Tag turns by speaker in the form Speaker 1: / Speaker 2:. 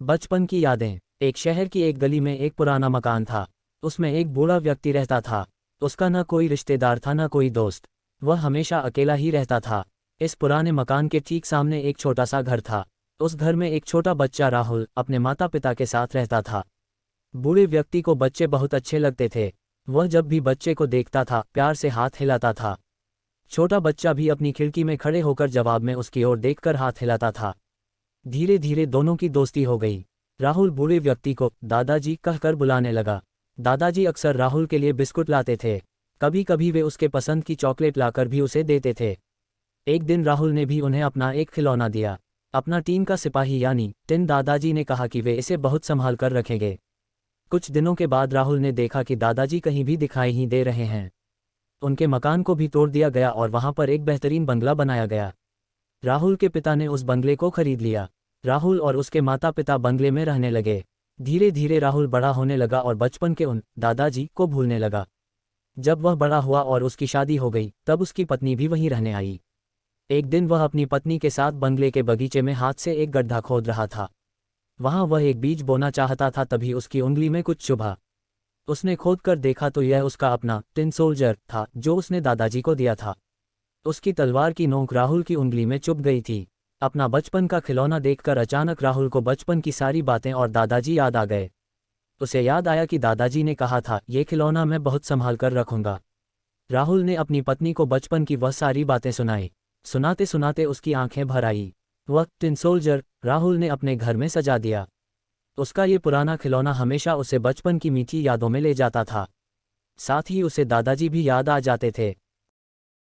Speaker 1: बचपन की यादें। एक शहर की एक गली में एक पुराना मकान था। उसमें एक बूढ़ा व्यक्ति रहता था। उसका न कोई रिश्तेदार था न कोई दोस्त। वह हमेशा अकेला ही रहता था। इस पुराने मकान के ठीक सामने एक छोटा सा घर था। उस घर में एक छोटा बच्चा राहुल अपने माता पिता के साथ रहता था। बूढ़े व्यक्ति को बच्चे बहुत अच्छे लगते थे। वह जब भी बच्चे को देखता था प्यार से हाथ हिलाता था। छोटा बच्चा भी अपनी खिड़की में खड़े होकर जवाब में उसकी ओर देखकर हाथ हिलाता था। धीरे धीरे दोनों की दोस्ती हो गई। राहुल बूढ़े व्यक्ति को दादाजी कहकर बुलाने लगा। दादाजी अक्सर राहुल के लिए बिस्कुट लाते थे। कभी कभी वे उसके पसंद की चॉकलेट लाकर भी उसे देते थे। एक दिन राहुल ने भी उन्हें अपना एक खिलौना दिया। अपना टीन का सिपाही यानी टिन। दादाजी ने कहा कि वे इसे बहुत संभाल कर रखेंगे। कुछ दिनों के बाद राहुल ने देखा कि दादाजी कहीं भी दिखाई ही दे रहे हैं। उनके मकान को भी तोड़ दिया गया और वहां पर एक बेहतरीन बंगला बनाया गया। राहुल के पिता ने उस बंगले को खरीद लिया। राहुल और उसके माता पिता बंगले में रहने लगे। धीरे धीरे राहुल बड़ा होने लगा और बचपन के उन दादाजी को भूलने लगा। जब वह बड़ा हुआ और उसकी शादी हो गई तब उसकी पत्नी भी वहीं रहने आई। एक दिन वह अपनी पत्नी के साथ बंगले के बगीचे में हाथ से एक गड्ढा खोद रहा था। वहां वह एक बीज बोना चाहता था, तभी उसकी उंगली में कुछ चुभा। उसने खोद कर देखा तो यह उसका अपना टिन सोल्जर था जो उसने दादाजी को दिया था। उसकी तलवार की नोक राहुल की उंगली में चुभ गई थी। अपना बचपन का खिलौना देखकर अचानक राहुल को बचपन की सारी बातें और दादाजी याद आ गए। उसे याद आया कि दादाजी ने कहा था ये खिलौना मैं बहुत संभाल कर रखूंगा। राहुल ने अपनी पत्नी को बचपन की वह सारी बातें सुनाई। सुनाते सुनाते उसकी आंखें भर आई। वह टिन सोल्जर राहुल ने अपने घर में सजा दिया। उसका ये पुराना खिलौना हमेशा उसे बचपन की मीठी यादों में ले जाता था। साथ ही उसे दादाजी भी याद आ जाते थे।